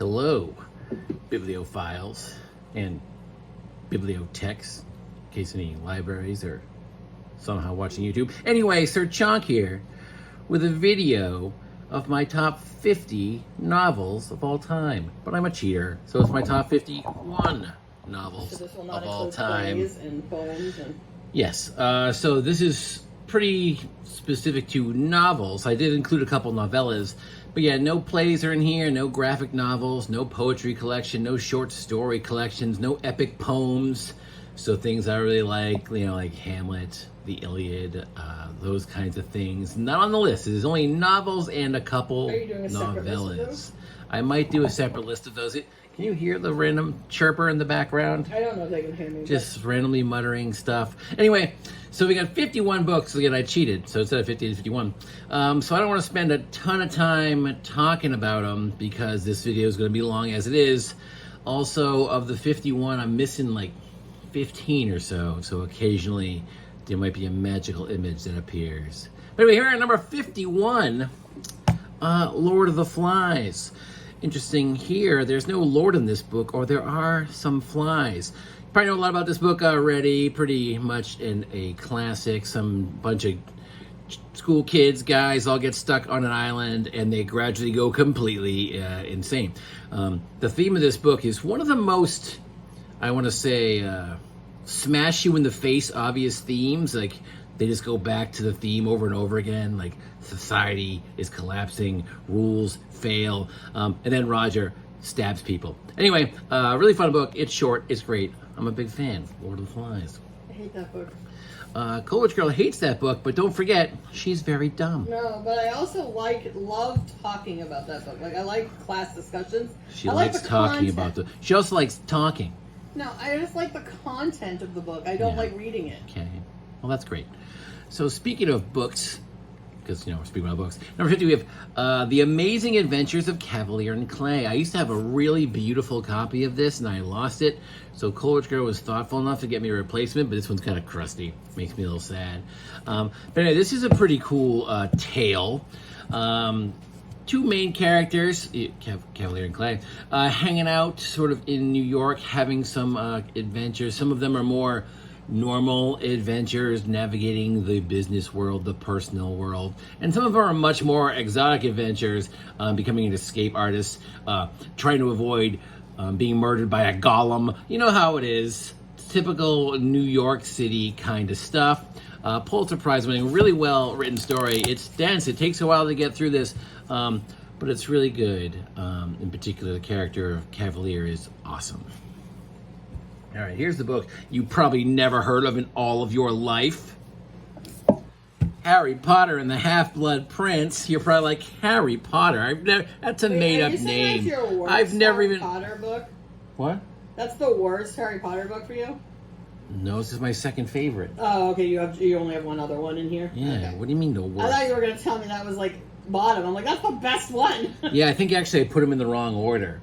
Hello, bibliophiles and bibliotechs, in case any libraries are somehow watching YouTube. Anyway, Sir Chonk here with a video of my top 50 novels of all time. But I'm a cheater, so it's my top 51 novels so this will not of all include time. plays and poems and... Yes, so this is pretty specific to novels. I did include a couple novellas, but yeah, no plays are in here, no graphic novels, no poetry collection, no short story collections, no epic poems. So things I really like, you know, like Hamlet, the Iliad, those kinds of things. Not on the list. There's only novels and a couple Are you doing a separate list of novellas. those? I might do a separate list of those. Can you hear the random chirper in the background? I don't know if they can hear me. Just randomly muttering stuff. Anyway, so we got 51 books. Again, I cheated, so instead of 50, it's 51. So I don't want to spend a ton of time talking about them because this video is going to be long as it is. Also, of the 51, I'm missing like 15 or so. So occasionally there might be a magical image that appears. But anyway, here at number 51, Lord of the Flies. Interesting here, there's no Lord in this book, or there are some flies. You probably know a lot about this book already, pretty much in a classic. Some bunch of school kids, guys, all get stuck on an island and they gradually go completely insane. The theme of this book is one of the most, I want to say, smash you in the face obvious themes. Like, they just go back to the theme over and over again, like society is collapsing, rules fail, and then Roger stabs people. Anyway, really fun book. It's short, it's great. I'm a big fan. Lord of the Flies. I hate that book. Coleridge Girl hates that book, but don't forget, she's very dumb. No, but I also love talking about that book. Like, I like class discussions. She I likes like talking content. about she also likes talking. No, I just like the content of the book. I don't like reading it. Okay, well, that's great. So speaking of books, because, you know, we're speaking about books. Number 50, we have The Amazing Adventures of Kavalier and Clay. I used to have a really beautiful copy of this, and I lost it. So Coleridge Girl was thoughtful enough to get me a replacement, but this one's kind of crusty. Makes me a little sad. But anyway, this is a pretty cool tale. Two main characters, Kavalier and Clay, hanging out sort of in New York, having some adventures. Some of them are more normal adventures, navigating the business world, the personal world, and some of them are much more exotic adventures, becoming an escape artist, trying to avoid being murdered by a golem. You know how it is, typical New York City kind of stuff. Pulitzer Prize winning, really well written story. It's dense, it takes a while to get through this, but it's really good. In particular, the character of Kavalier is awesome. All right, here's the book you probably never heard of in all of your life. Harry Potter and the Half-Blood Prince. You're probably like, Harry Potter? That's a made-up name. That's your worst I've never Harry even... Potter book? What? That's the worst Harry Potter book for you? No, this is my second favorite. Oh, okay, you only have one other one in here? Yeah, okay. What do you mean the worst? I thought you were going to tell me that was like bottom. I'm like, that's the best one. Yeah, I think actually I put them in the wrong order.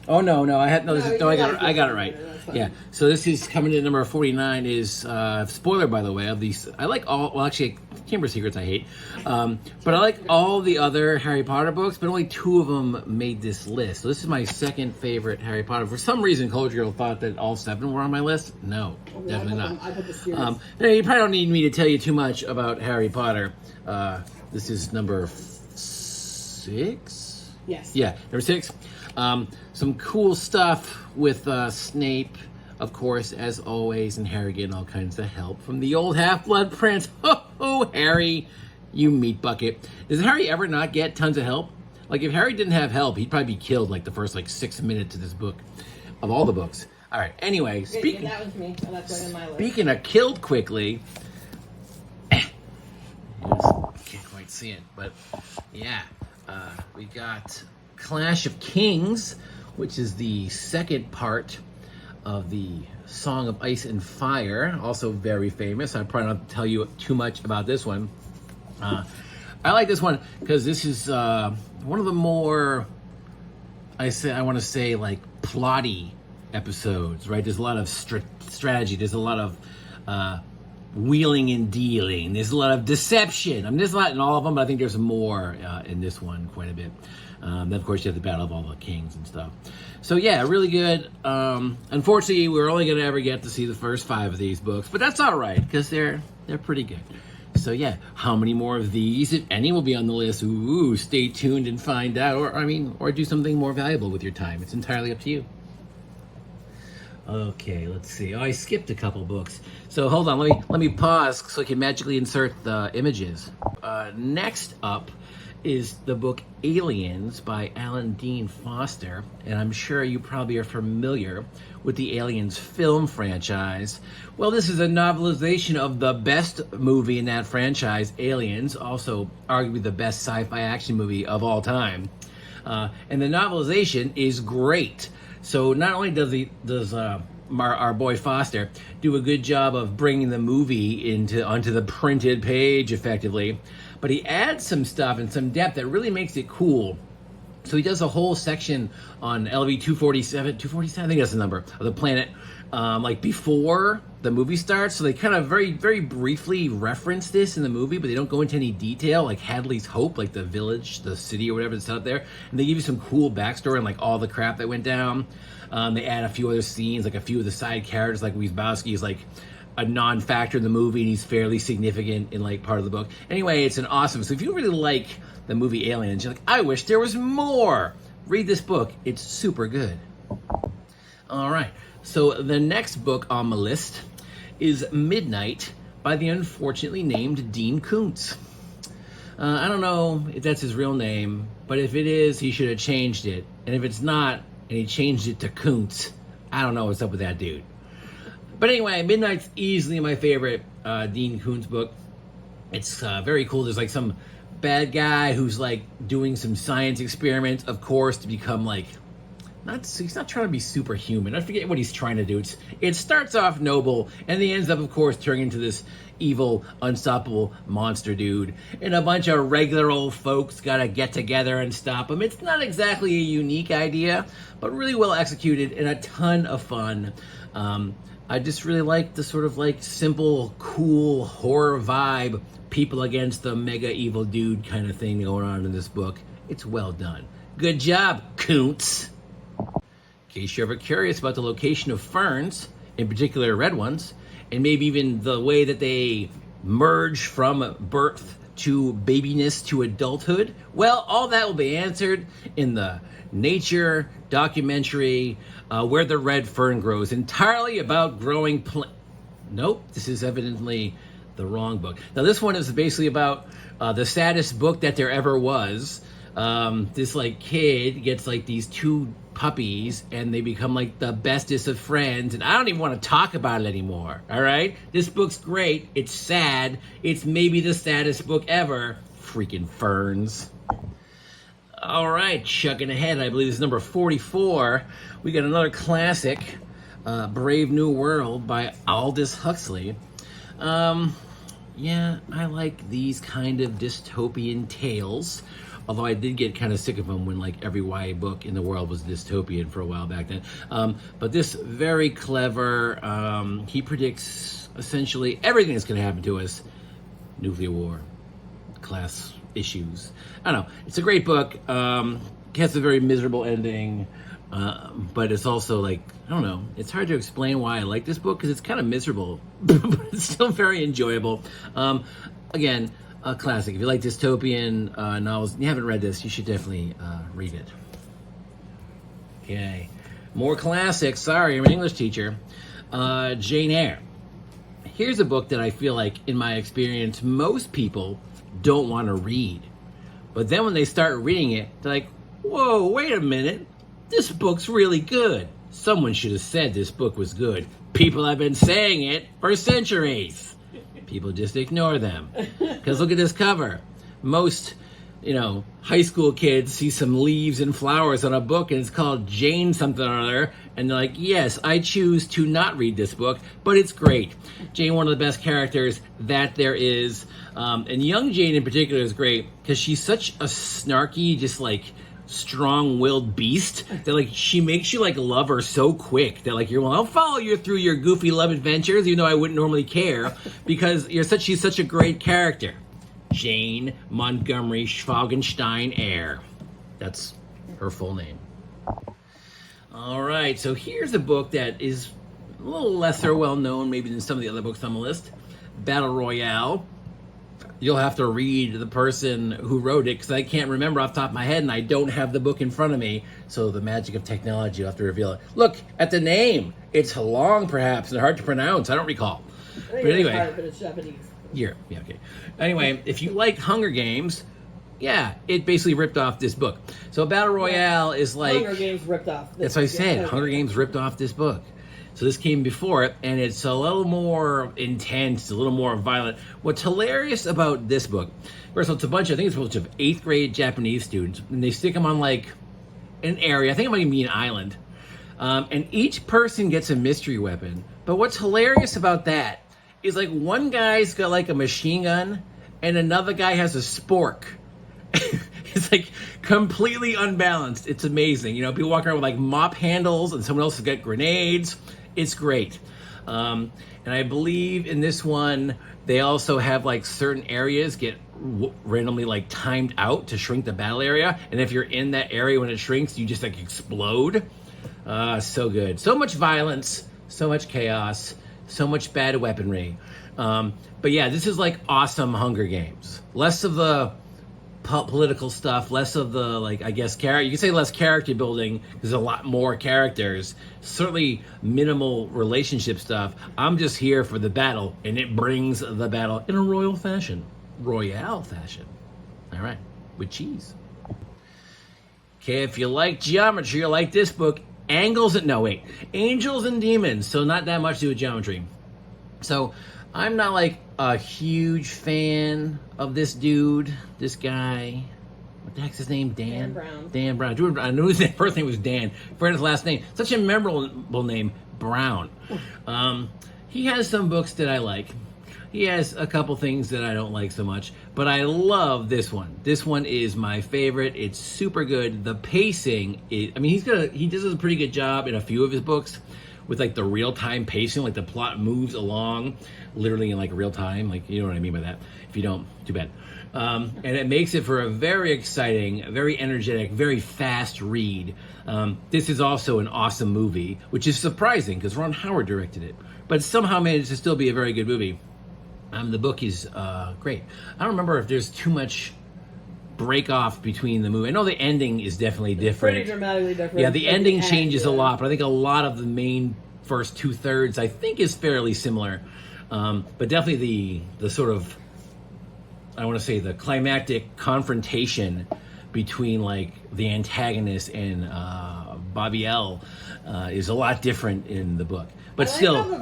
Oh, no, I got it right. Yeah, so this is coming in number 49 is, spoiler by the way, of these, I like all, well actually, Chamber of Secrets I hate, but I like all the other Harry Potter books, but only 2 of them made this list. So this is my second favorite Harry Potter. For some reason, Coleridge Girl thought that all 7 were on my list. No, definitely not. I put the series. You probably don't need me to tell you too much about Harry Potter. This is number 6? Yes. Yeah, number 6. Some cool stuff with Snape, of course, as always, and Harry getting all kinds of help from the old Half-Blood Prince. Oh, Harry, you meat bucket. Does Harry ever not get tons of help? Like, if Harry didn't have help, he'd probably be killed like the first 6 minutes of this book, of all the books. All right, anyway, speaking... that was me. Oh, that's right in my list. Speaking of killed quickly... Can't quite see it, but yeah, we got Clash of Kings, which is the second part of the Song of Ice and Fire, also very famous. I'm probably not tell you too much about this one. I like this one because this is one of the more, I want to say like plotty episodes, right? There's a lot of strategy. There's a lot of wheeling and dealing. There's a lot of deception. I mean, there's a lot in all of them, but I think there's more in this one quite a bit. Then, of course, you have the Battle of all the Kings and stuff. So, yeah, really good. Unfortunately, we're only going to ever get to see the first 5 of these books, but that's all right, because they're pretty good. So, yeah, how many more of these, if any, will be on the list? Ooh, stay tuned and find out. Or do something more valuable with your time. It's entirely up to you. Okay, let's see. Oh, I skipped a couple books. So hold on, let me pause so I can magically insert the images. Next up is the book Aliens by Alan Dean Foster, and I'm sure you probably are familiar with the Aliens film franchise. Well, this is a novelization of the best movie in that franchise, Aliens, also arguably the best sci-fi action movie of all time. And the novelization is great. So not only does our boy Foster do a good job of bringing the movie onto the printed page effectively, but he adds some stuff and some depth that really makes it cool. So he does a whole section on LV-247, I think that's the number, of the planet, like before the movie starts. So they kind of very, very briefly reference this in the movie, but they don't go into any detail, like Hadley's Hope, like the village, the city or whatever that's out there. And they give you some cool backstory and like all the crap that went down. They add a few other scenes, like a few of the side characters, like Wiesbowski is like a non-factor in the movie, and he's fairly significant in like part of the book. Anyway, it's an awesome. So if you really like the movie Aliens, you're like, I wish there was more. Read this book. It's super good. All right. So the next book on my list is Midnight by the unfortunately named Dean Koontz. I don't know if that's his real name, but if it is, he should have changed it. And if it's not, and he changed it to Koontz, I don't know what's up with that dude. But anyway, Midnight's easily my favorite Dean Koontz book. It's very cool. There's like some bad guy who's like doing some science experiments, of course, to become like, he's not trying to be superhuman. I forget what he's trying to do. It starts off noble, and he ends up, of course, turning into this evil, unstoppable monster dude. And a bunch of regular old folks gotta get together and stop him. It's not exactly a unique idea, but really well executed and a ton of fun. I just really like the sort of like simple, cool horror vibe, people against the mega evil dude kind of thing going on in this book. It's well done. Good job, Koontz. In case you're ever curious about the location of ferns, in particular red ones, and maybe even the way that they merge from birth to babiness to adulthood, well, all that will be answered in the nature documentary Where the Red Fern Grows, entirely about growing Nope, this is evidently the wrong book. Now this one is basically about the saddest book that there ever was. This like kid gets like these 2 puppies and they become like the bestest of friends, and I don't even want to talk about it anymore. All right, this book's great. It's sad. It's maybe the saddest book ever. Freaking ferns. All right, chugging ahead, I believe this is number 44. We got another classic, Brave New World by Aldous Huxley. Yeah, I like these kind of dystopian tales, although I did get kind of sick of them when like every YA book in the world was dystopian for a while back then. But this very clever, he predicts essentially everything that's going to happen to us. Nuclear war, class issues. I don't know. It's a great book. It has a very miserable ending, but it's also like, I don't know. It's hard to explain why I like this book because it's kind of miserable, but it's still very enjoyable. Again, a classic. If you like dystopian novels and you haven't read this, you should definitely read it. Okay. More classics. Sorry, I'm an English teacher. Jane Eyre. Here's a book that I feel like, in my experience, most people don't want to read. But then when they start reading it, they're like, whoa, wait a minute. This book's really good. Someone should have said this book was good. People have been saying it for centuries. People just ignore them. Because look at this cover. Most, high school kids see some leaves and flowers on a book and it's called Jane something or other. And they're like, yes, I choose to not read this book, but it's great. Jane, one of the best characters that there is. And young Jane in particular is great because she's such a snarky, just like strong-willed beast that like she makes you like love her so quick that like I'll follow you through your goofy love adventures, even though I wouldn't normally care because she's such a great character. Jane Montgomery Schwagenstein Eyre. That's her full name. All right, so here's a book that is a little lesser well known maybe than some of the other books on the list. Battle Royale. You'll have to read the person who wrote it because I can't remember off the top of my head and I don't have the book in front of me. So the magic of technology, you'll have to reveal it. Look at the name. It's long perhaps and hard to pronounce. I don't recall. But anyway. But it's Japanese. Yeah, okay. Anyway, if you like Hunger Games, yeah, it basically ripped off this book. So Battle Royale is like... Hunger Games ripped off. That's what I said. Hunger Games ripped off this book. So this came before it, and it's a little more intense, a little more violent. What's hilarious about this book, first of all, I think it's a bunch of 8th grade Japanese students, and they stick them on like an area, I think it might even be an island, and each person gets a mystery weapon. But what's hilarious about that is like one guy's got like a machine gun, and another guy has a spork. It's like completely unbalanced. It's amazing. You know, people walk around with like mop handles, and someone else has got grenades. It's great. And I believe in this one, they also have like certain areas get randomly like timed out to shrink the battle area. And if you're in that area when it shrinks, you just like explode. So good. So much violence, so much chaos, so much bad weaponry. But yeah, this is like awesome Hunger Games. Less of the political stuff, less of the, like, I guess, you can say less character building. There's a lot more characters, certainly minimal relationship stuff. I'm just here for the battle, and it brings the battle in a royale fashion. All right, with cheese. Okay, if you like geometry, you like this book, Angels and Demons. So not that much to do with geometry. So I'm not like a huge fan of this dude, this guy. What the heck's his name? Dan Brown. Dan Brown. I knew his first name was Dan. Forgot his last name. Such a memorable name, Brown. He has some books that I like. He has a couple things that I don't like so much, but I love this one. This one is my favorite. It's super good. The pacing is, I mean, he does a pretty good job in a few of his books with like the real-time pacing, like the plot moves along literally in like real time. Like, you know what I mean by that. If you don't, too bad. And it makes it for a very exciting, very energetic, very fast read. This is also an awesome movie, which is surprising because Ron Howard directed it, but somehow managed to still be a very good movie. The book is great. I don't remember if there's too much break off between the movie. I know the ending is definitely different. Pretty dramatically different. Yeah, the ending changes a lot, but I think a lot of the main first 2/3 I think is fairly similar. But definitely the sort of, I want to say, the climactic confrontation between like the antagonist and Bobby L is a lot different in the book. But I like still, how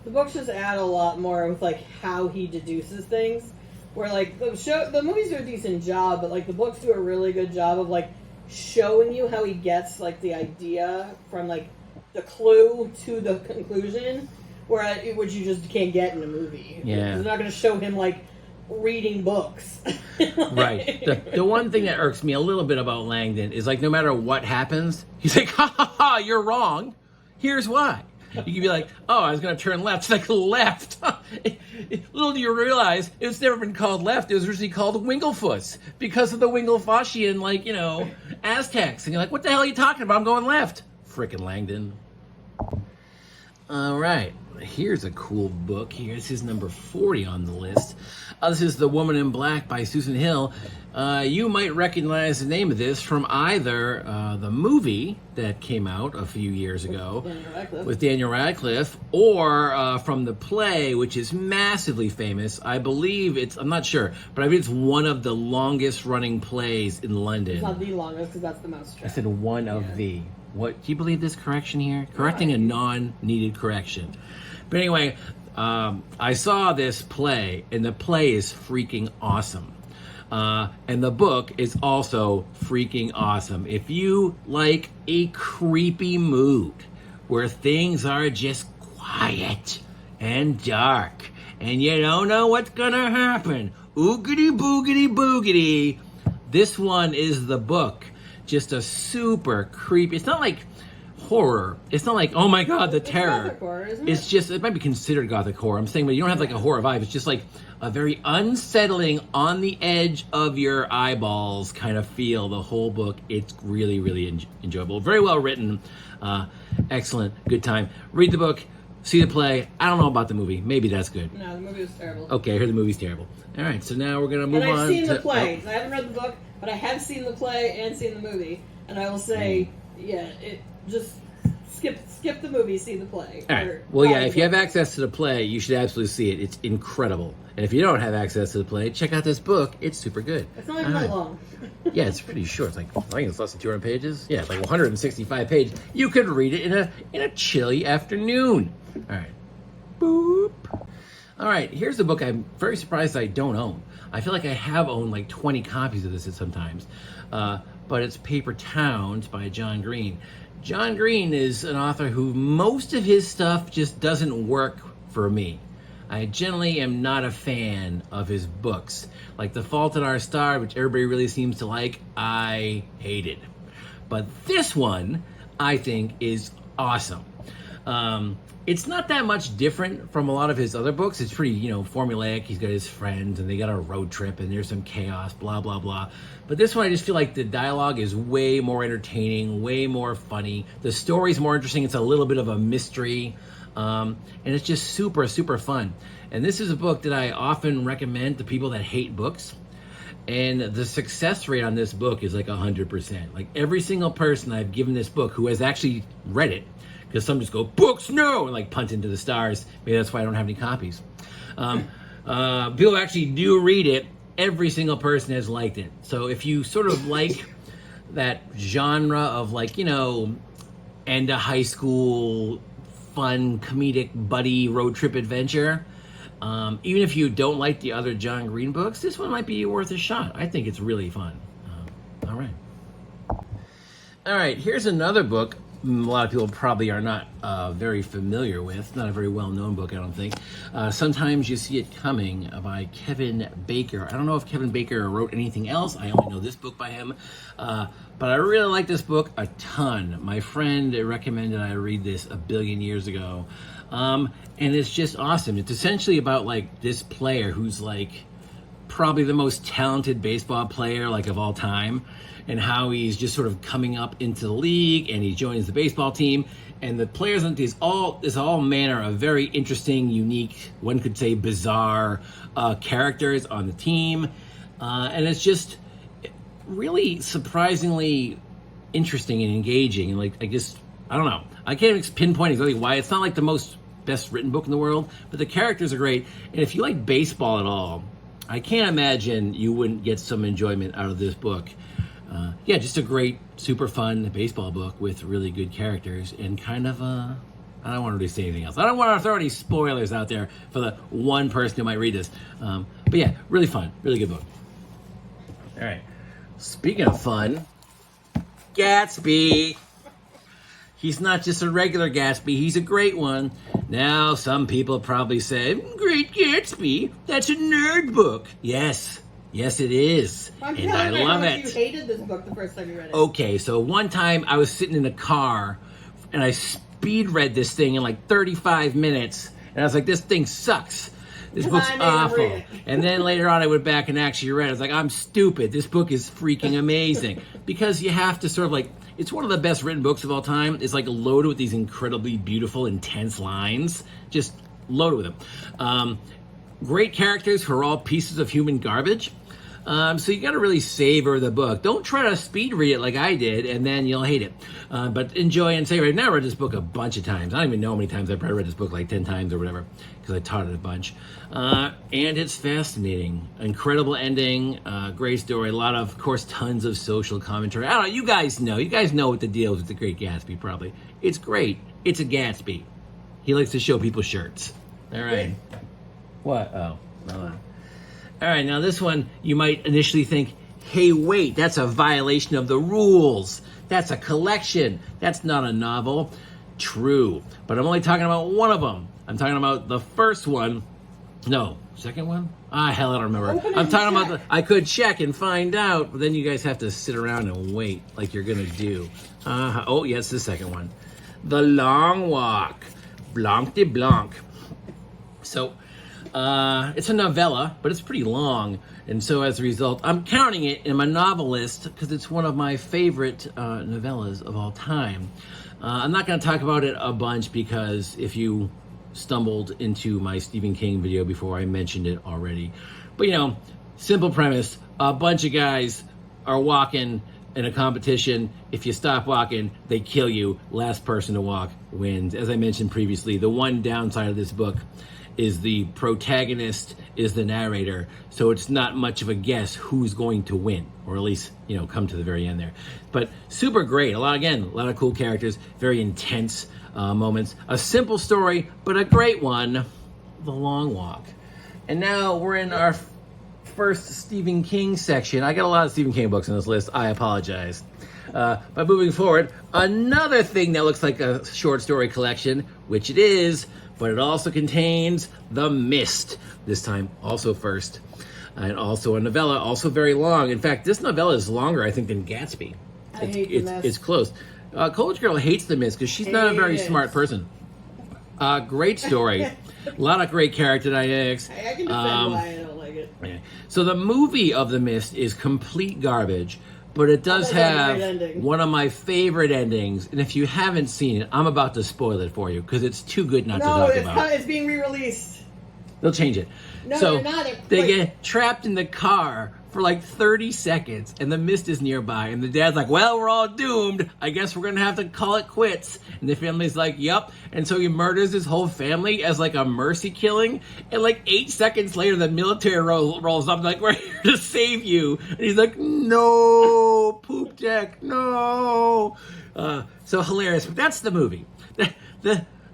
the books just add a lot more with like how he deduces things. Where like the movies do a decent job, but like the books do a really good job of like showing you how he gets like the idea from like the clue to the conclusion, which you just can't get in a movie. Yeah, they're not going to show him like reading books. Right. The one thing that irks me a little bit about Langdon is like no matter what happens, he's like, ha ha ha, you're wrong. Here's why. You can be like, oh, I was going to turn left. It's like left. Little do you realize, it's never been called left. It was originally called Winglefoot because of the Winglefoshian, like, you know, Aztecs. And you're like, what the hell are you talking about? I'm going left. Frickin' Langdon. All right. Here's a cool book here. This is number 40 on the list. This is The Woman in Black by Susan Hill. You might recognize the name of this from either the movie that came out a few years ago with Daniel Radcliffe, or from the play, which is massively famous. I believe I'm not sure, but I believe it's one of the longest running plays in London. It's not the longest because that's the Mousetrap. I said one of the. What, do you believe this correction here? Correcting a non-needed correction. But anyway, I saw this play, and the play is freaking awesome. And the book is also freaking awesome. If you like a creepy mood where things are just quiet and dark, and you don't know what's gonna happen, oogity boogity boogity, this one is the book. Just a super creepy. It's not like horror. It's not like, oh my god, the terror. Gothic horror, isn't It's it? just, it might be considered gothic horror. I'm saying, but you don't have like a horror vibe. It's just like a very unsettling, on the edge of your eyeballs kind of feel. The whole book, it's really, really enjoyable. Very well written. Excellent. Good time. Read the book. See the play. I don't know about the movie. Maybe that's good. No, the movie was terrible. Okay, I heard the movie's terrible. All right, so now we're going to move But on I've seen to... the play. I haven't read the book, but I have seen the play and seen the movie. And I will say, yeah, it just skip the movie, see the play. All right. Well, yeah, if you have access to the play, you should absolutely see it. It's incredible. And if you don't have access to the play, check out this book. It's super good. It's not even that long. Yeah, it's pretty short. It's like, I think it's less than 200 pages. Yeah, it's like 165 pages. You could read it in a chilly afternoon. All right. Boop. All right, here's the book I'm very surprised I don't own. I feel like I have owned like 20 copies of this at sometimes. But it's Paper Towns by John Green. John Green is an author who most of his stuff just doesn't work for me. I generally am not a fan of his books. Like The Fault in Our Star, which everybody really seems to like, I hated. But this one, I think, is awesome. It's not that much different from a lot of his other books. It's pretty, formulaic. He's got his friends, and they got a road trip, and there's some chaos, blah, blah, blah. But this one, I just feel like the dialogue is way more entertaining, way more funny. The story's more interesting. It's a little bit of a mystery. And it's just super, super fun. And this is a book that I often recommend to people that hate books. And the success rate on this book is like 100%. Like every single person I've given this book who has actually read it, because some just go, books, no, and like punt into the stars. Maybe that's why I don't have any copies. People actually do read it. Every single person has liked it. So if you sort of like that genre of like, end of high school, fun, comedic, buddy road trip adventure, even if you don't like the other John Green books, this one might be worth a shot. I think it's really fun. All right, here's another book a lot of people probably are not very familiar with. Not a very well-known book, I don't think. Sometimes You See It Coming by Kevin Baker. I don't know if Kevin Baker wrote anything else. I only know this book by him. But I really like this book a ton. My friend recommended I read this a billion years ago. And it's just awesome. It's essentially about like this player who's like probably the most talented baseball player like of all time, and how he's just sort of coming up into the league, and he joins the baseball team, and the players on these all manner of very interesting, unique, one could say bizarre characters on the team, and it's just really surprisingly interesting and engaging, and like I don't know, I can't pinpoint exactly why. It's not like the most best written book in the world, but the characters are great, and if you like baseball at all, I can't imagine you wouldn't get some enjoyment out of this book. Yeah, just a great, super fun baseball book with really good characters and kind of I don't want to really say anything else. I don't want to throw any spoilers out there for the one person who might read this. But yeah, really fun, really good book. All right, speaking of fun, Gatsby. He's not just a regular Gatsby, he's a great one. Now, some people probably say, Great Gatsby, that's a nerd book. Yes, it is. And I love it. You hated this book the first time you read it. Okay, so one time I was sitting in a car and I speed read this thing in like 35 minutes. And I was like, this thing sucks. This book's awful. And then later on I went back and actually read it. I was like, I'm stupid. This book is freaking amazing. Because you have to sort of like, it's one of the best written books of all time. It's like loaded with these incredibly beautiful, intense lines. Just loaded with them. Great characters who are all pieces of human garbage. So you got to really savor the book. Don't try to speed read it like I did, and then you'll hate it. But enjoy and savor it. Now I read this book a bunch of times. I don't even know how many times I've probably read this book, like 10 times or whatever, because I taught it a bunch. And it's fascinating. Incredible ending. Great story. A lot of course, tons of social commentary. I don't know. You guys know. You guys know what the deal is with The Great Gatsby, probably. It's great. It's a Gatsby. He likes to show people shirts. All right. What? Oh. Hold on. All right, now this one, you might initially think, hey, wait, that's a violation of the rules. That's a collection. That's not a novel. True, but I'm only talking about one of them. I'm talking about the first one. No, second one? Hell, I don't remember. I'm talking about I could check and find out, but then you guys have to sit around and wait like you're going to do. Oh, yes, the second one. The Long Walk, Blanc de Blanc. So, it's a novella, but it's pretty long. And so as a result, I'm counting it in my novel list because it's one of my favorite novellas of all time. I'm not going to talk about it a bunch because if you stumbled into my Stephen King video before, I mentioned it already. But, simple premise, a bunch of guys are walking in a competition. If you stop walking, they kill you. Last person to walk wins. As I mentioned previously, the one downside of this book is the protagonist is the narrator, so it's not much of a guess who's going to win, or at least, come to the very end there. But super great. A lot of cool characters, very intense moments. A simple story, but a great one, The Long Walk. And now we're in our first Stephen King section. I got a lot of Stephen King books on this list. I apologize. But moving forward, another thing that looks like a short story collection, which it is, but it also contains The Mist. This time also first. And also a novella, also very long. In fact, this novella is longer, I think, than Gatsby. I hate The Mist. It's close. College Girl hates The Mist because she's not a very smart person. Great story. A lot of great character dynamics. I can defend why I don't like it. Yeah. So the movie of The Mist is complete garbage, but it does have one of my favorite endings. And if you haven't seen it, I'm about to spoil it for you because it's too good not to talk about. No, it's being re-released. They'll change it. No, so they're not. They get trapped in the car for like 30 seconds, and the mist is nearby, and the dad's like, well, we're all doomed. I guess we're going to have to call it quits. And the family's like, yep. And so he murders his whole family as like a mercy killing. And like 8 seconds later, the military rolls up, like, we're here to save you. And he's like, no, poop deck, no. So hilarious. But that's the movie.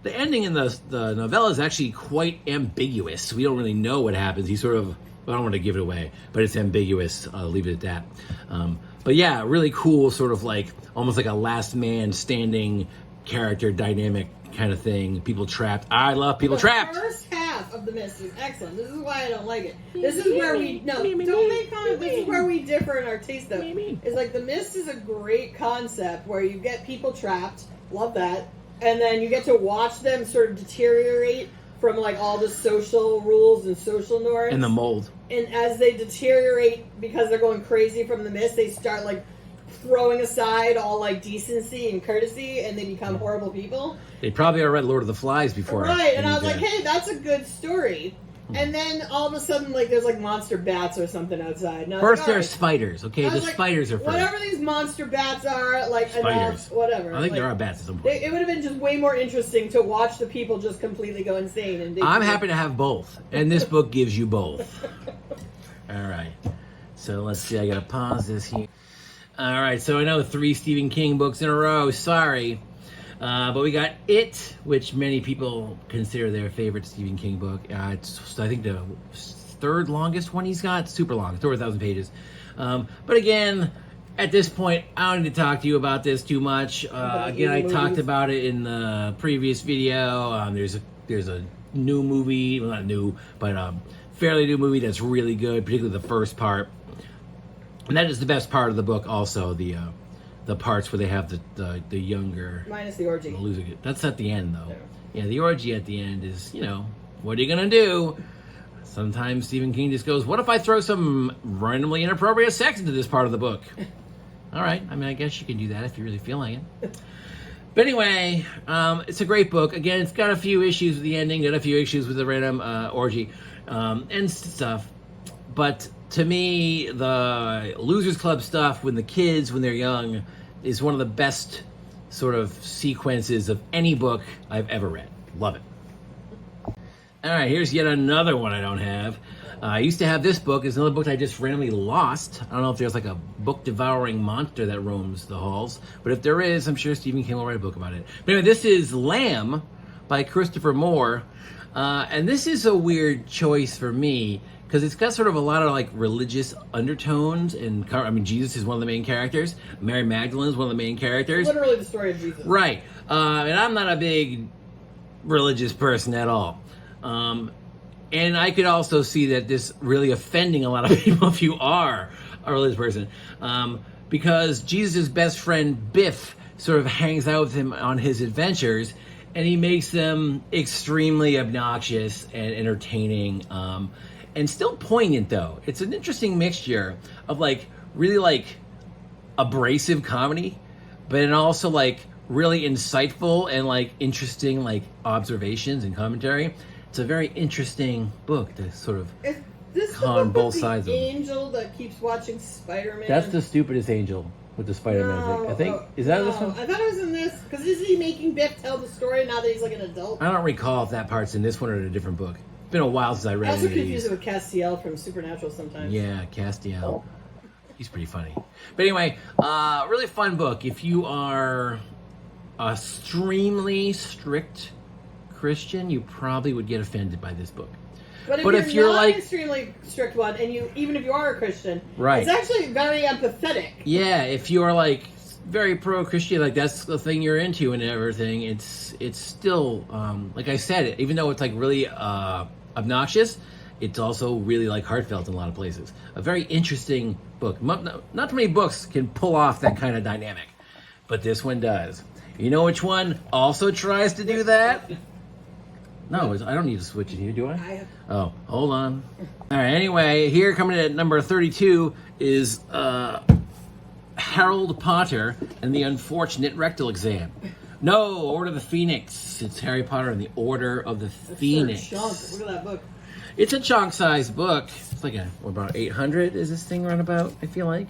The ending in the novella is actually quite ambiguous. We don't really know what happens. He sort of, I don't want to give it away, but it's ambiguous. I'll leave it at that. But yeah, really cool, sort of like, almost like a last man standing character dynamic kind of thing. People trapped. I love people trapped. The first half of The Mist is excellent. This is why I don't like it. This is where don't make comments. This is where we differ in our taste though. It's like The Mist is a great concept where you get people trapped. Love that. And then you get to watch them sort of deteriorate from like all the social rules and social norms. And the mold. And as they deteriorate because they're going crazy from the mist, they start like throwing aside all like decency and courtesy and they become horrible people. They probably already read Lord of the Flies before. Right, and I was like, hey, that's a good story. And then all of a sudden, like, there's like monster bats or something outside. And first, like, there's spiders. Okay, the spiders are first. Whatever these monster bats are, like, spiders. Whatever. I think there are bats at some point. It would have been just way more interesting to watch the people just completely go insane. And I'm happy to have both, and this book gives you both. All right. So let's see. I gotta pause this here. All right. So I know 3 Stephen King books in a row. Sorry. But we got It, which many people consider their favorite Stephen King book. It's, I think, the 3rd longest one he's got. Super long. It's over 1,000 pages. But again, at this point, I don't need to talk to you about this too much. Again, I talked about it in the previous video. There's a new movie. Well, not new, but fairly new movie that's really good, particularly the first part. And that is the best part of the book also, the parts where they have the younger... Minus the orgy. Losing it. That's at the end, though. Yeah, the orgy at the end is, what are you going to do? Sometimes Stephen King just goes, what if I throw some randomly inappropriate sex into this part of the book? All right. I mean, I guess you can do that if you really feel like it. But anyway, it's a great book. Again, it's got a few issues with the ending, got a few issues with the random orgy and stuff. But to me, the Losers Club stuff when they're young, is one of the best sort of sequences of any book I've ever read. Love it. All right, here's yet another one I don't have. I used to have this book. It's another book I just randomly lost. I don't know if there's like a book-devouring monster that roams the halls, but if there is, I'm sure Stephen King will write a book about it. But anyway, this is Lamb by Christopher Moore. And this is a weird choice for me, because it's got sort of a lot of like religious undertones, and I mean, Jesus is one of the main characters. Mary Magdalene is one of the main characters. Literally the story of Jesus. Right. And I'm not a big religious person at all. And I could also see that this really offending a lot of people if you are a religious person. Because Jesus' best friend Biff sort of hangs out with him on his adventures, and he makes them extremely obnoxious and entertaining, and still poignant though. It's an interesting mixture of like really like abrasive comedy, but and also like really insightful and like interesting like observations and commentary. It's a very interesting book to sort of This con both sides the of it. angel that keeps watching Spider-Man. That's the stupidest angel with the Spider-Man thing. I think is that this one? I thought it was in this because is he making Biff tell the story now that he's like an adult? I don't recall if that part's in this one or in a different book. It's been a while since I I read also any of confuse these. it with Castiel from Supernatural sometimes. Yeah, Castiel. He's pretty funny. But anyway, really fun book. If you are a extremely strict Christian, you probably would get offended by this book. But if you're not like an extremely strict one, and even if you are a Christian, right, it's actually very empathetic. Yeah, if you are like very pro-Christian, like that's the thing you're into and everything, it's still like I said, even though it's like really obnoxious, it's also really like heartfelt in a lot of places. A very interesting book. Not too many books can pull off that kind of dynamic, but this one does. You know which one also tries to do that? No, I don't need to switch it here, do I? Oh, hold on. All right, anyway, here coming in at number 32 is Harold Potter and the Unfortunate Rectal Exam. No, Order of the Phoenix. It's Harry Potter and the Order of the Phoenix. Sir Chonk. Look at that book. It's a chunk-sized book. It's like about 800 is this thing run about, I feel like.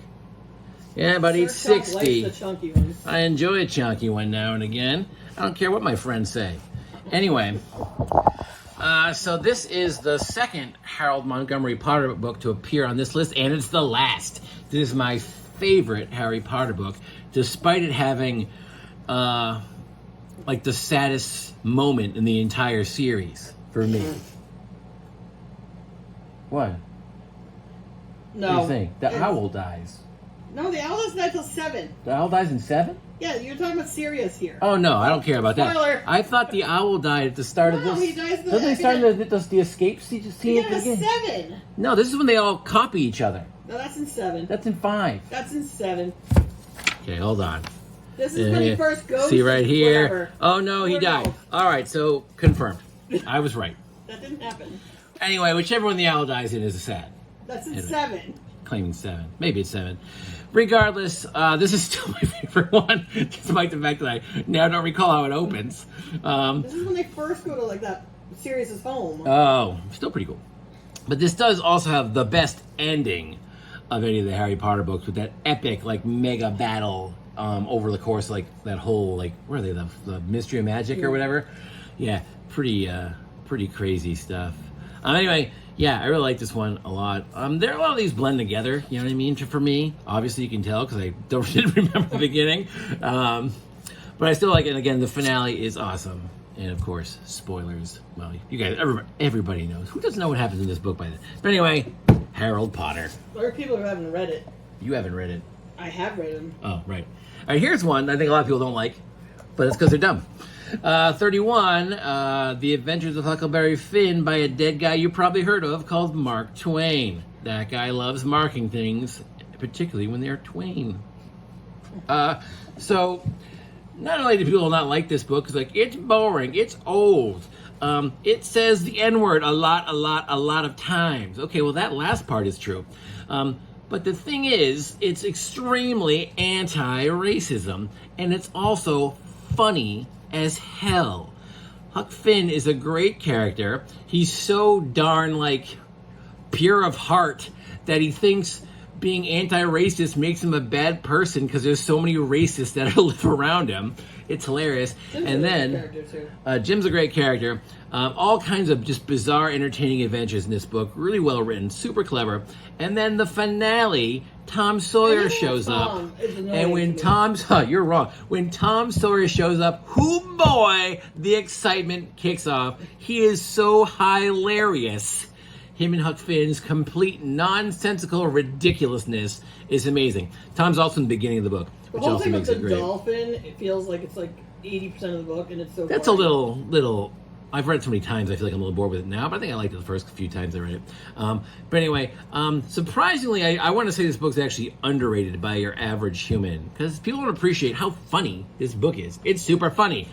Yeah, about Sir Chonk 860. likes the chunky ones. I enjoy a chunky one now and again. I don't care what my friends say. Anyway, so this is the second Harold Montgomery Potter book to appear on this list, and it's the last. This is my favorite Harry Potter book, despite it having like the saddest moment in the entire series for me. What? No. What do you think? The owl dies. No, the owl doesn't die till 7. The owl dies in 7? Yeah, you're talking about Sirius here. Oh no, I don't care about Spoiler. that. I thought the owl died at the start of No, this. he dies Doesn't he start in the escape scene at the Yeah, beginning? 7. No, this is when they all copy each other. No, that's in 7. That's in 5. That's in 7. Okay, hold on. This is when he first goes. See right here. Whatever. Oh no, he Or died. no. All right, so confirmed. I was right. That didn't happen. Anyway, whichever one the owl dies in is sad. That's in Anyway. 7. Claiming 7. Maybe it's 7. Regardless, this is still my favorite one, despite the fact that I now don't recall how it opens. This is when they first go to like that Sirius's home. Oh, still pretty cool. But this does also have the best ending of any of the Harry Potter books, with that epic, like, mega battle over the course, like, that whole, like, where are they, the Mystery of Magic or whatever? Yeah, pretty crazy stuff. Anyway, yeah, I really like this one a lot. There are a lot of these blend together, you know what I mean, for me. Obviously, you can tell, because I didn't remember the beginning. But I still like it. And again, the finale is awesome. And of course, spoilers. Well, you guys, everybody knows. Who doesn't know what happens in this book by then? But anyway, Harold Potter. There are people who haven't read it. You haven't read it. I have read them. Oh, right. All right, here's one I think a lot of people don't like, but it's because they're dumb. 31, The Adventures of Huckleberry Finn by a dead guy you probably heard of called Mark Twain. That guy loves marking things, particularly when they're Twain. So, not only do people not like this book, because like it's boring, it's old. It says the N-word a lot of times. Okay, well that last part is true. But the thing is, it's extremely anti-racism, and it's also funny as hell. Huck Finn is a great character. He's so darn, like, pure of heart that he thinks being anti-racist makes him a bad person because there's so many racists that live around him. It's hilarious. Jim's a great character. All kinds of just bizarre, entertaining adventures in this book. Really well written, super clever. And then the finale, Tom Sawyer shows up. And when you're wrong. When Tom Sawyer shows up, hoo boy, the excitement kicks off. He is so hilarious. Him and Huck Finn's complete nonsensical ridiculousness is amazing. Tom's also in the beginning of the book, which whole also thing makes with it the great. dolphin, it feels like it's like 80% of the book, and it's so. That's a little I've read it so many times, I feel like I'm a little bored with it now, but I think I liked it the first few times I read it. But anyway, surprisingly, I want to say this book's actually underrated by your average human, because people don't appreciate how funny this book is. It's super funny.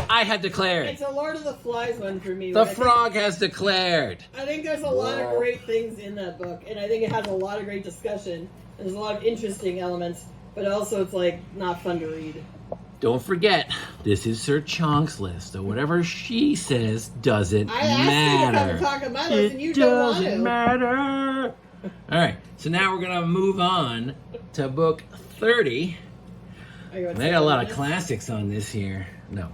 I have declared. It's a Lord of the Flies one for me. The frog has declared. I think there's a lot of great things in that book, and I think it has a lot of great discussion. There's a lot of interesting elements, but also it's like not fun to read. Don't forget, this is Sir Chonk's list, so whatever she says doesn't matter. I asked you to come talk about it, and you don't want to. It doesn't matter. All right, so now we're going to move on to book 30. I got a lot of classics on this here. No.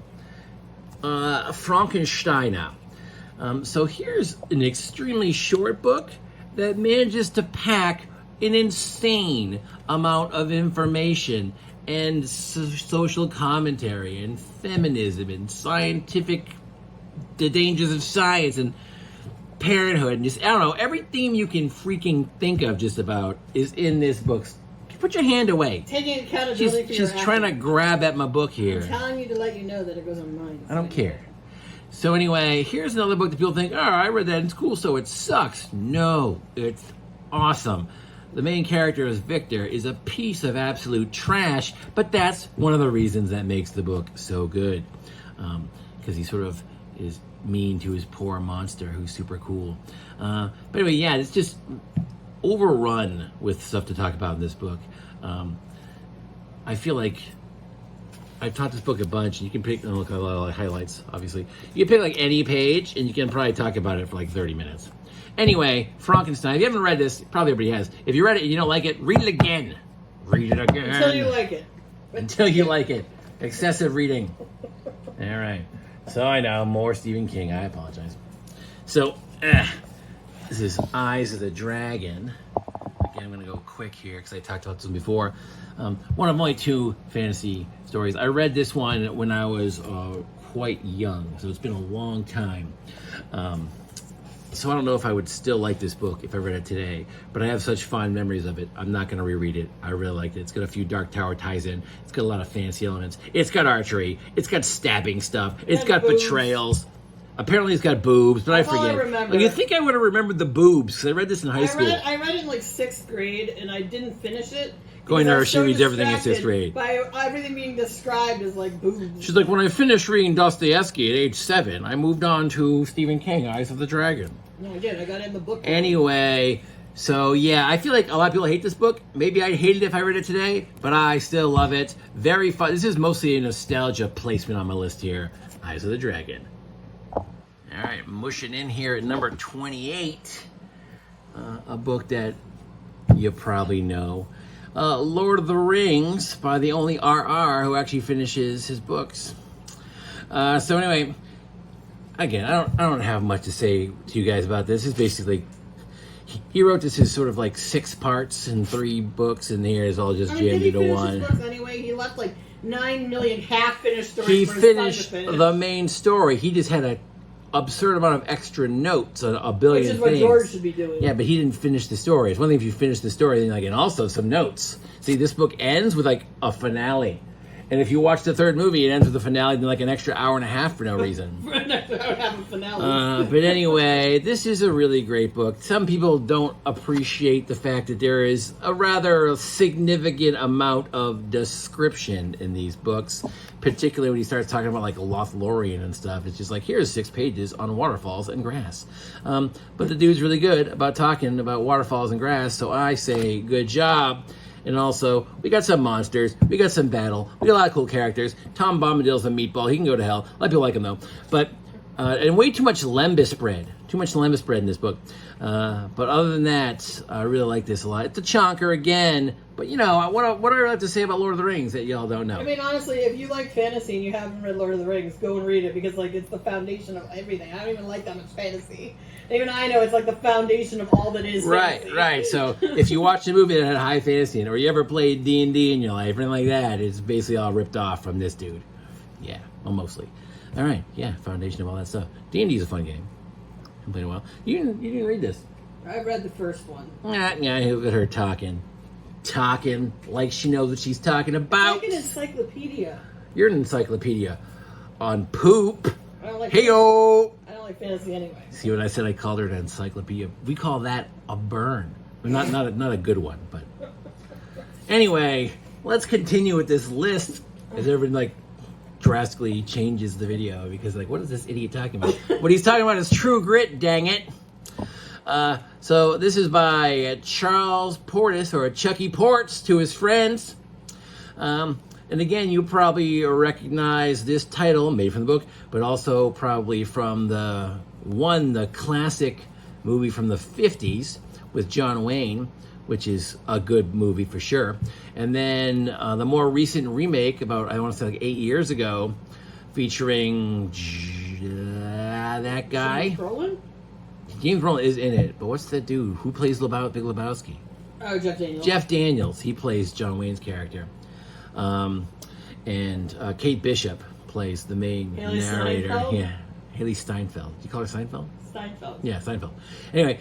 Frankenstein now. So here's an extremely short book that manages to pack an insane amount of information and social commentary and feminism and the dangers of science and parenthood and just, I don't know, every theme you can freaking think of just about is in this book. Put your hand away. Taking accountability for your She's trying to grab at my book here. I'm telling you to let you know that it goes on mine. I don't care. So anyway, here's another book that people think, oh, I read that, it's cool, so it sucks. No, it's awesome. The main character is Victor, is a piece of absolute trash, but that's one of the reasons that makes the book so good. Because he sort of is mean to his poor monster who's super cool. But anyway, yeah, it's just overrun with stuff to talk about in this book. I feel like I've taught this book a bunch, and you can pick, look at a lot of highlights, obviously. You can pick like any page, and you can probably talk about it for like 30 minutes. Anyway, Frankenstein. If you haven't read this, probably everybody has. If you read it and you don't like it, read it again. Read it again. Until you like it. Until you like it. Excessive reading. All right. So I know, more Stephen King. I apologize. So, this is Eyes of the Dragon. Again, I'm going to go quick here because I talked about this one before. One of only 2 fantasy stories. I read this one when I was quite young, so it's been a long time. So I don't know if I would still like this book if I read it today, but I have such fond memories of it. I'm not going to reread it. I really liked it. It's got a few Dark Tower ties in. It's got a lot of fancy elements. It's got archery. It's got stabbing stuff. It's got betrayals. Apparently it's got boobs, but I forget. Like, you think I would have remembered the boobs, because I read this in high school. I read it in like 6th grade, and I didn't finish it. Going to her, she reads everything in 6th grade. By everything being described as like boobs. She's like, when I finished reading Dostoevsky at age 7, I moved on to Stephen King, Eyes of the Dragon. No, I did. I got it in the book. Anyway, so yeah, I feel like a lot of people hate this book. Maybe I'd hate it if I read it today, but I still love it. Very fun. This is mostly a nostalgia placement on my list here. Eyes of the Dragon. All right, mushing in here at number 28. A book that you probably know. Lord of the Rings by the only RR who actually finishes his books. So anyway, again, I don't have much to say to you guys about this. It's basically, he wrote this as sort of like 6 parts and 3 books, and here is all just jammed into one. His books anyway? He left like 9 million half-finished stories. He finished the main story. He just had an absurd amount of extra notes on a billion things. Which is what George should be doing. Yeah, but he didn't finish the story. It's one thing if you finish the story, then like, and also some notes. See, this book ends with like a finale. And if you watch the 3rd movie, it ends with a finale, then like an extra hour and a half for no reason. For an extra hour and a half of finale. But anyway, this is a really great book. Some people don't appreciate the fact that there is a rather significant amount of description in these books, particularly when he starts talking about like Lothlorien and stuff. It's just like, here's 6 pages on waterfalls and grass. But the dude's really good about talking about waterfalls and grass, so I say good job. And also, we got some monsters, we got some battle, we got a lot of cool characters. Tom Bombadil's a meatball, he can go to hell. A lot of people like him though. But, and way too much lembas bread. Too much lembas bread in this book. But other than that, I really like this a lot. It's a chonker again, but you know, what do I have to say about Lord of the Rings that y'all don't know? I mean, honestly, if you like fantasy and you haven't read Lord of the Rings, go and read it, because like it's the foundation of everything. I don't even like that much fantasy. Even I know it's like the foundation of all that is fantasy. Right. So if you watch a movie that had high fantasy, or you ever played D&D in your life, anything like that, it's basically all ripped off from this dude. Yeah, well, mostly. All right, yeah, foundation of all that stuff. D&D is a fun game. I'm playing well. You didn't read this. I read the first one. Yeah, look at her talking like she knows what she's talking about. It's like an encyclopedia. You're an encyclopedia on poop. I don't like. Heyo! I don't like fantasy anyway. See what I said? I called her an encyclopedia. We call that a burn. Not a good one, but anyway, let's continue with this list. As everyone like drastically changes the video because like, what is this idiot talking about? What he's talking about is True Grit. Dang it! So this is by Charles Portis, or Chucky Ports to his friends. And again, you probably recognize this title, made from the book, but also probably from the classic movie from the 50s with John Wayne, which is a good movie for sure. And then the more recent remake, about, I want to say like 8 years ago, featuring that guy. James Brolin is in it, but what's that dude? Who plays Big Lebowski? Oh, Jeff Daniels. Jeff Daniels. He plays John Wayne's character. And Kate Bishop plays the main narrator. Steinfeld? Yeah, Haley Steinfeld. Do you call her Seinfeld? Steinfeld. Yeah, Seinfeld. Anyway,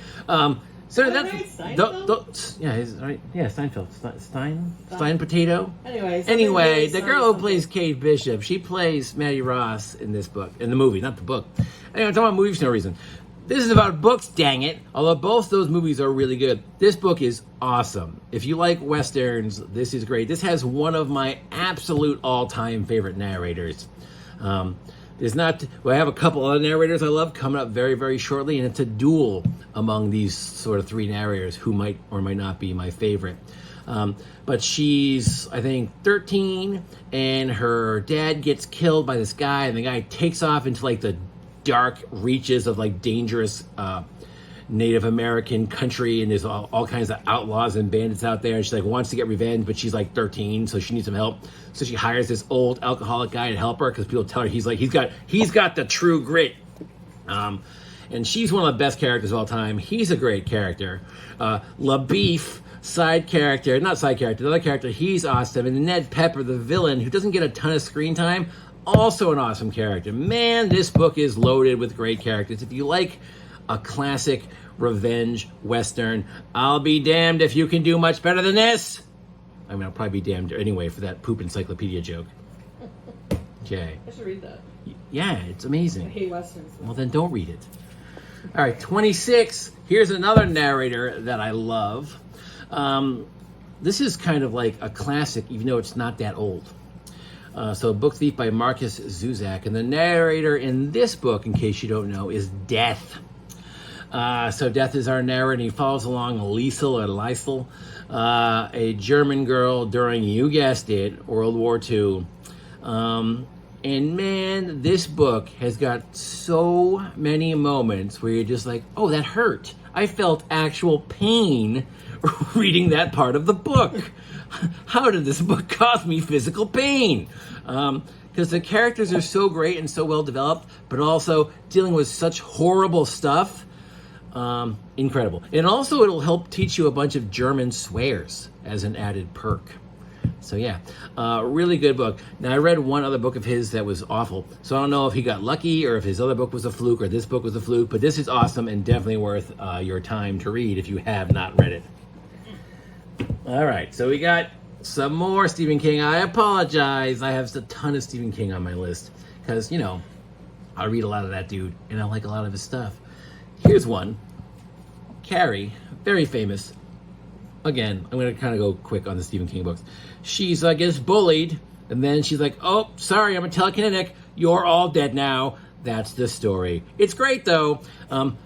so that's Steinfeld? yeah, he's right. Yeah, Steinfeld. Stein potato. Anyway, the girl who plays Kate Bishop, she plays Maddie Ross in this book, in the movie, not the book. Anyway, I'm talking about movies for no reason. This is about books, dang it. Although both those movies are really good. This book is awesome. If you like Westerns, this is great. This has one of my absolute all-time favorite narrators. I have a couple other narrators I love coming up very, very shortly, and it's a duel among these sort of three narrators who might or might not be my favorite. But she's, I think, 13, and her dad gets killed by this guy, and the guy takes off into like the dark reaches of like dangerous Native American country, and there's all kinds of outlaws and bandits out there, and she like wants to get revenge, but she's like 13, so she needs some help. So she hires this old alcoholic guy to help her because people tell her he's got the true grit. And she's one of the best characters of all time. He's a great character. LaBeef, the other character, he's awesome. And Ned Pepper, the villain, who doesn't get a ton of screen time, also an awesome character. Man, this book is loaded with great characters. If you like a classic revenge Western, I'll be damned if you can do much better than this. I mean, I'll probably be damned anyway for that poop encyclopedia joke. Okay. I should read that. Yeah, it's amazing. I hate Westerns. Well, then don't read it. All right, 26. Here's another narrator that I love. This is kind of like a classic, even though it's not that old. So Book Thief by Marcus Zuzak. And the narrator in this book, in case you don't know, is Death. So Death is our narrator, and he follows along Liesel, a German girl during, you guessed it, World War II. And man, this book has got so many moments where you're just like, oh, that hurt. I felt actual pain reading that part of the book. How did this book cause me physical pain? Because the characters are so great and so well developed, but also dealing with such horrible stuff. Incredible. And also it'll help teach you a bunch of German swears as an added perk. So yeah, really good book. Now I read one other book of his that was awful. So I don't know if he got lucky or if his other book was a fluke or this book was a fluke, but this is awesome and definitely worth your time to read if you have not read it. All right, so we got some more Stephen King. I apologize. I have a ton of Stephen King on my list because, you know, I read a lot of that dude and I like a lot of his stuff. Here's one. Carrie, very famous. Again, I'm going to kind of go quick on the Stephen King books. She's, I guess, bullied, and then she's like, oh, sorry, I'm a telekinetic. You're all dead now. That's the story. It's great, though.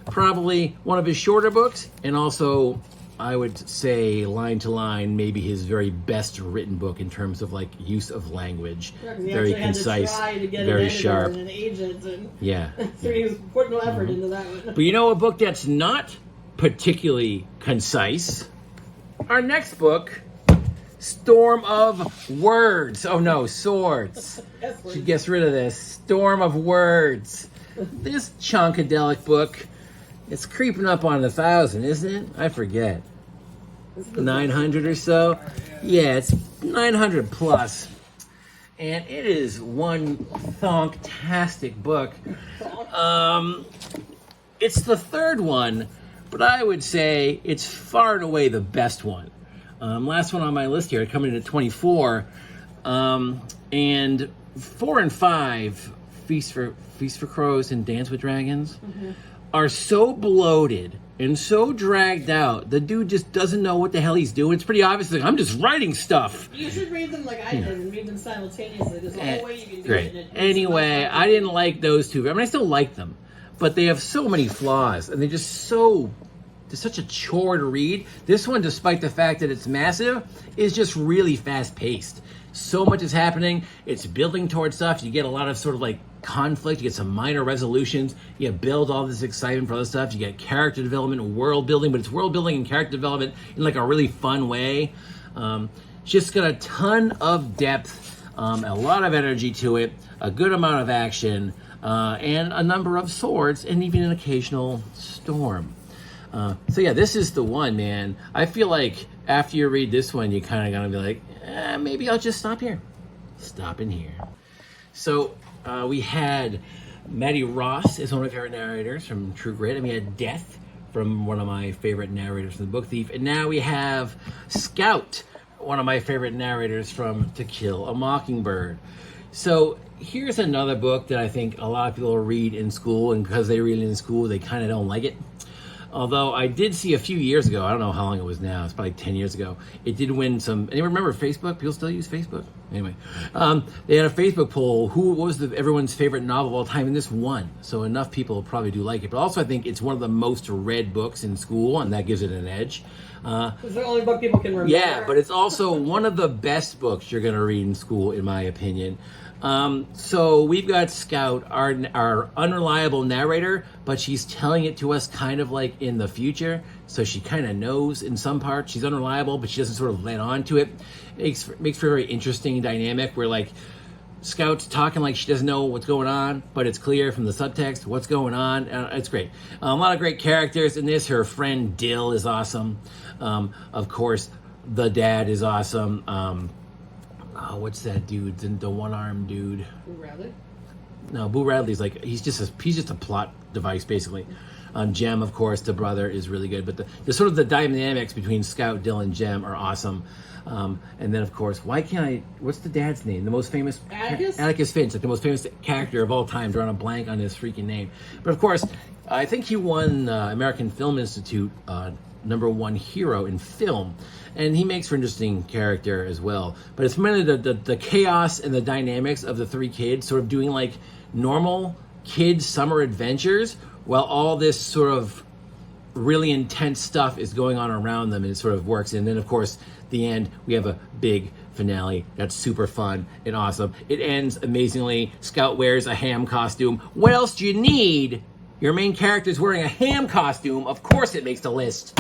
Probably one of his shorter books, and also, I would say, line to line, maybe his very best written book in terms of, like, use of language. Yeah, very concise, very sharp. And an agent and yeah. so he was putting no effort into that one. But you know a book that's not particularly concise? Our next book, Storm of Words. Oh no, Swords. Should get rid of this. Storm of Words. This chunkadelic book, it's creeping up on 1,000, isn't it? I forget. 900 or so? Yeah, it's 900 plus. And it is one thonk-tastic book. It's the third one, but I would say it's far and away the best one. Last one on my list here, coming in at 24. And 4 and 5 Feast for Crows and Dance with Dragons are so bloated and so dragged out. The dude just doesn't know what the hell he's doing. It's pretty obvious. Like, I'm just writing stuff. You should read them like I did and read them simultaneously. There's a whole way you can do Great. it. Anyway, I didn't like those two. I mean, I still like them, but they have so many flaws, and they're such a chore to read. This one, despite the fact that it's massive, is just really fast-paced. So much is happening. It's building towards stuff. You get a lot of sort of like conflict. You get some minor resolutions. You build all this excitement for other stuff. You get character development, world building, but it's world building and character development in like a really fun way. Just got a ton of depth, a lot of energy to it, a good amount of action, and a number of swords, and even an occasional storm. So yeah, this is the one, man. I feel like after you read this one, you kind of gonna be like, maybe I'll just stop here. Stop in here. So we had Maddie Ross as one of my favorite narrators from True Grit, and we had Death from one of my favorite narrators from The Book Thief, and now we have Scout, one of my favorite narrators from To Kill a Mockingbird. So here's another book that I think a lot of people read in school, and because they read it in school, they kind of don't like it. Although I did see a few years ago, I don't know how long it was now, it's probably 10 years ago, it did win some, anyone remember Facebook? People still use Facebook? Anyway, they had a Facebook poll, who was everyone's favorite novel of all time, and this won. So enough people probably do like it. But also I think it's one of the most read books in school, and that gives it an edge. It's the only book people can remember. Yeah, but it's also one of the best books you're going to read in school, in my opinion. So we've got Scout, our unreliable narrator, but she's telling it to us kind of like in the future. So she kind of knows in some parts. She's unreliable, but she doesn't sort of let on to it. Makes for a very interesting dynamic where like Scout's talking like she doesn't know what's going on, but it's clear from the subtext what's going on. It's great. A lot of great characters in this. Her friend Dill is awesome. Of course, the dad is awesome. What's that dude? The one-armed dude. Boo Radley? No, Boo Radley's like he's just a plot device basically. Jem, of course, the brother is really good, but the sort of the dynamics between Scout, Dill, and Jem are awesome. And then, of course, what's the dad's name? The most famous? Atticus Finch, like the most famous character of all time. Drawing a blank on his freaking name. But of course, I think he won American Film Institute #1 hero in film, and he makes for an interesting character as well. But it's mainly the chaos and the dynamics of the three kids sort of doing like normal kids summer adventures while all this sort of really intense stuff is going on around them, and it sort of works. And then of course the end, we have a big finale that's super fun and awesome. It ends amazingly. Scout wears a ham costume. What else do you need? Your main character is wearing a ham costume. Of course it makes the list.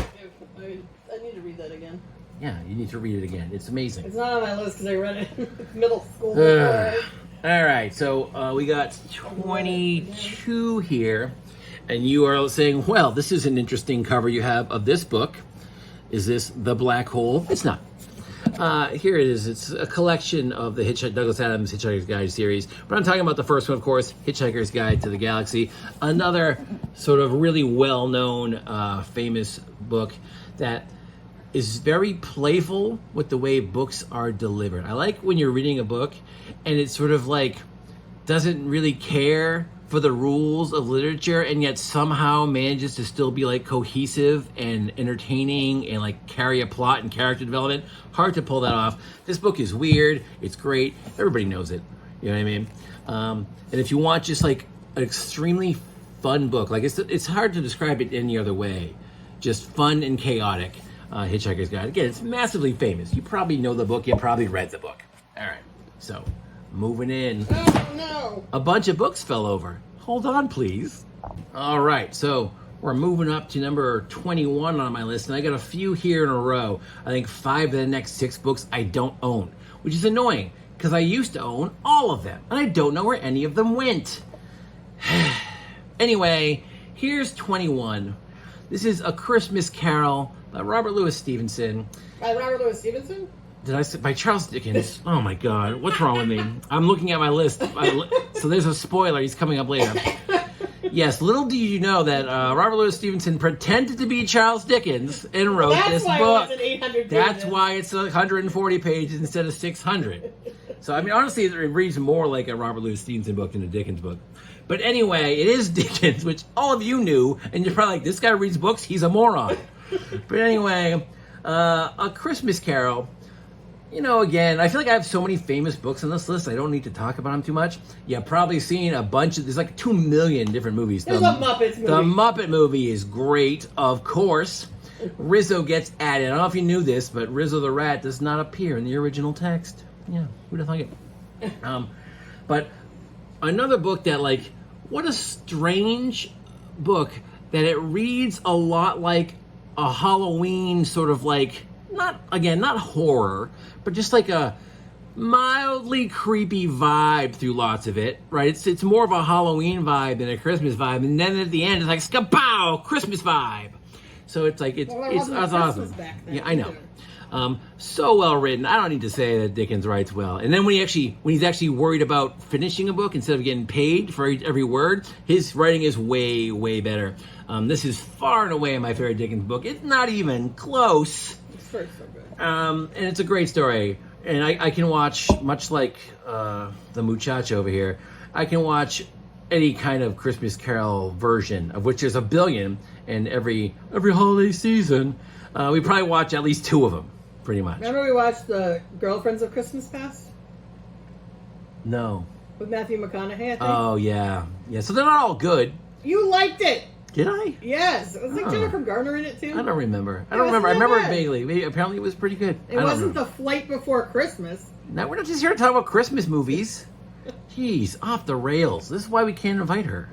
I need to read that again. Yeah, you need to read it again. It's amazing. It's not on my list because I read it in middle school. All right, so we got 22 here, and you are saying, well, this is an interesting cover you have of this book. Is this The Black Hole? It's not. Here it is. It's a collection of the Douglas Adams Hitchhiker's Guide series. But I'm talking about the first one, of course, Hitchhiker's Guide to the Galaxy. Another sort of really well-known, famous book that is very playful with the way books are delivered. I like when you're reading a book and it sort of like doesn't really care for the rules of literature and yet somehow manages to still be like cohesive and entertaining and like carry a plot and character development. Hard to pull that off. This book is weird. It's great. Everybody knows it. You know what I mean? And if you want just like an extremely fun book, like it's hard to describe it any other way. Just fun and chaotic. Hitchhiker's Guide. Again, it's massively famous. You probably know the book. You probably read the book. All right. So, moving in. Oh, no. A bunch of books fell over. Hold on, please. All right. So, we're moving up to number 21 on my list, and I got a few here in a row. I think 5 of the next 6 books I don't own, which is annoying because I used to own all of them, and I don't know where any of them went. Anyway, here's 21. This is A Christmas Carol by Robert Louis Stevenson. By Robert Louis Stevenson? Did I say by Charles Dickens? Oh my God, what's wrong with me? I'm looking at my list. So there's a spoiler. He's coming up later. Yes, little did you know that Robert Louis Stevenson pretended to be Charles Dickens and wrote this why book. It wasn't 800 That's pages. why it's 140 pages instead of 600. So, I mean, honestly, it reads more like a Robert Louis Stevenson book than a Dickens book. But anyway, it is Dickens, which all of you knew, and you're probably like, this guy reads books, he's a moron. But anyway, A Christmas Carol. You know, again, I feel like I have so many famous books on this list, I don't need to talk about them too much. Yeah, probably seen a bunch of, there's like 2 million different movies. There's a Muppets movie. The Muppet movie is great, of course. Rizzo gets added. I don't know if you knew this, but Rizzo the Rat does not appear in the original text. Yeah, who'd have thought it? But another book that, like, what a strange book that it reads a lot like a Halloween sort of like, not horror, but just like a mildly creepy vibe through lots of it, right? It's more of a Halloween vibe than a Christmas vibe, and then at the end it's like skapow, Christmas vibe. So it's like it's awesome. Back then, yeah, I know. So well written. I don't need to say that Dickens writes well. And then when he's actually worried about finishing a book instead of getting paid for every word, his writing is way, way better. This is far and away my favorite Dickens book. It's not even close. It's so good. And it's a great story. And I can watch, much like the muchacho over here, I can watch any kind of Christmas Carol version, of which there's a billion, and every holiday season, we probably watch at least 2 of them, pretty much. Remember we watched the Girlfriends of Christmas Past? No. With Matthew McConaughey, I think. Oh, yeah. Yeah, so they're not all good. You liked it! Did I? Yes. It was like Oh. Jennifer Garner in it, too. I don't remember. I It don't remember. I wasn't that remember it bad. vaguely. Maybe, apparently it was pretty good. It wasn't The Flight Before Christmas. Now, we're not just here to talk about Christmas movies. Jeez, off the rails. This is why we can't invite her.